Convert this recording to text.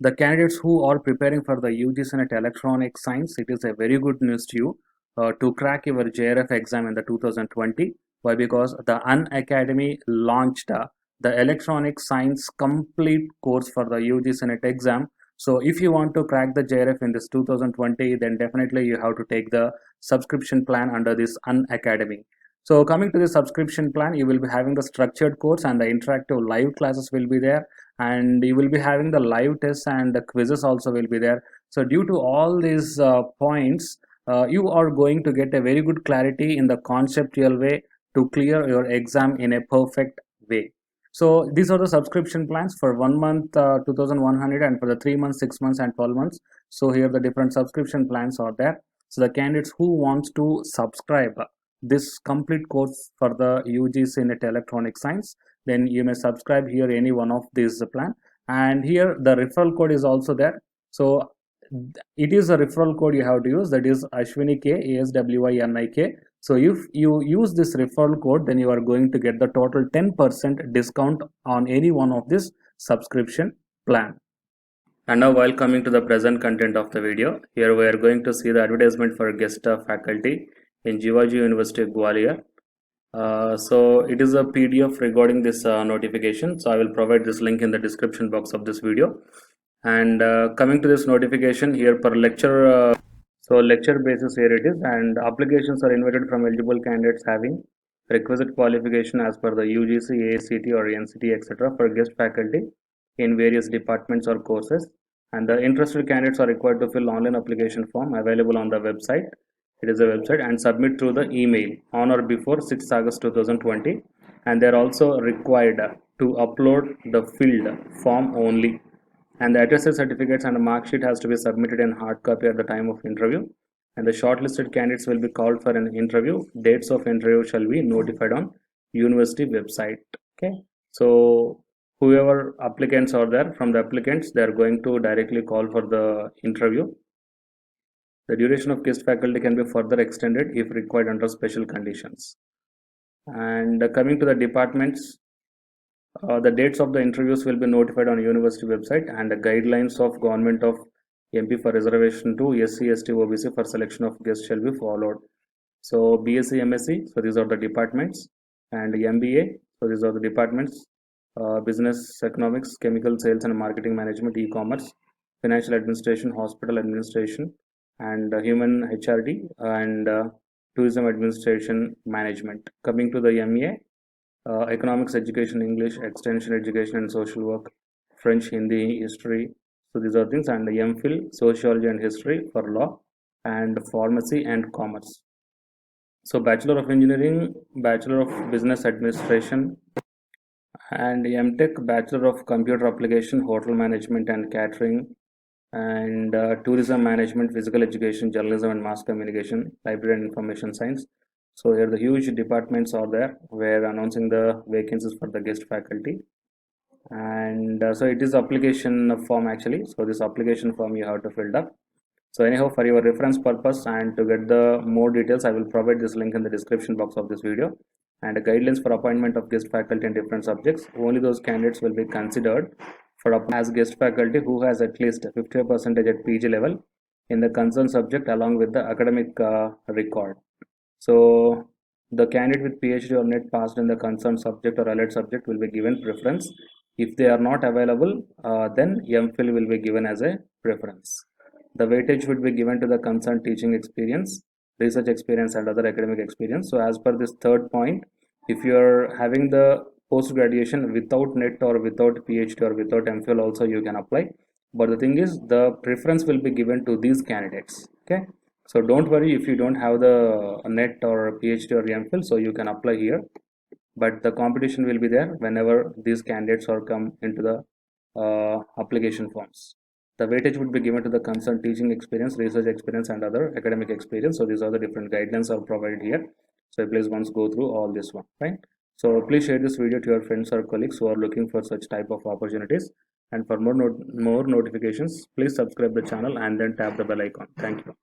the candidates who are preparing for the UG Senate Electronic Science, it is a very good news to you to crack your JRF exam in the 2020. Why? Because the Unacademy launched the Electronic Science complete course for the UG Senate exam. So if you want to crack the JRF in this 2020, then definitely you have to take the subscription plan under this Unacademy. So coming to the subscription plan, you will be having the structured course and the interactive live classes will be there, and you will be having the live tests and the quizzes also will be there. So due to all these points, you are going to get a very good clarity in the conceptual way to clear your exam in a perfect way. So these are the subscription plans for 1 month 2100, and for the 3 months, 6 months and 12 months. So here the different subscription plans are there. So the candidates who wants to subscribe this complete course for the UG Senate Electronic Science, then you may subscribe here any one of these plan, and here the referral code is also there. So it is a referral code you have to use, that is Ashwini K, ASWINIK. So if you use this referral code, then you are going to get the total 10% discount on any one of this subscription plan. And now, while coming to the present content of the video, here we are going to see the advertisement for guest faculty in Jivaji University Gwalior. So it is a PDF regarding this notification. So I will provide this link in the description box of this video. And coming to this notification here per lecture, so lecture basis here it is, and applications are invited from eligible candidates having requisite qualification as per the UGC, ACT or NCT etc. for guest faculty in various departments or courses, and the interested candidates are required to fill online application form available on the website. It is a website, and submit through the email on or before 6th August 2020, and they are also required to upload the filled form only, and the attested certificates and a mark sheet has to be submitted in hard copy at the time of interview, and the shortlisted candidates will be called for an interview. Dates of interview shall be notified on university website. Okay, so whoever applicants are there, from the applicants they are going to directly call for the interview. The duration of guest faculty can be further extended if required under special conditions. And coming to the departments, the dates of the interviews will be notified on university website, and the guidelines of government of MP for reservation to SC, ST, OBC for selection of guests shall be followed. So BSc, MSc, so these are the departments, and MBA, so these are the departments. Business economics, chemical sales and marketing management, e-commerce, financial administration, hospital administration, and human HRD, and tourism administration management. Coming to the MA, economics, education, English, extension education and social work, French, Hindi, history. So these are things, and the MPhil, sociology and history for law, and pharmacy and commerce. So Bachelor of Engineering, Bachelor of Business Administration, and MTech, Bachelor of Computer Application, Hotel Management and Catering, and Tourism Management, Physical Education, Journalism and Mass Communication, Library and Information Science. So here the huge departments are there where announcing the vacancies for the guest faculty, and so it is application form actually. So this application form you have to fill up. So anyhow, for your reference purpose and to get the more details, I will provide this link in the description box of this video. And the guidelines for appointment of guest faculty in different subjects, only those candidates will be considered for as guest faculty who has at least 50% at PG level in the concerned subject along with the academic record. So the candidate with PhD or NET passed in the concerned subject or allied subject will be given preference. If they are not available, then MPhil will be given as a preference. The weightage would be given to the concerned teaching experience, research experience and other academic experience. So as per this third point, if you are having the post graduation without NET or without PhD or without MPhil also, you can apply, but the thing is the preference will be given to these candidates. Okay, so don't worry if you don't have the NET or PhD or MPhil, so you can apply here, but the competition will be there whenever these candidates are come into the application forms. The weightage would be given to the concerned teaching experience, research experience and other academic experience. So these are the different guidelines are provided here. So please once go through all this one, right? So please share this video to your friends or colleagues who are looking for such type of opportunities. And for more notifications, please subscribe the channel and then tap the bell icon. Thank you.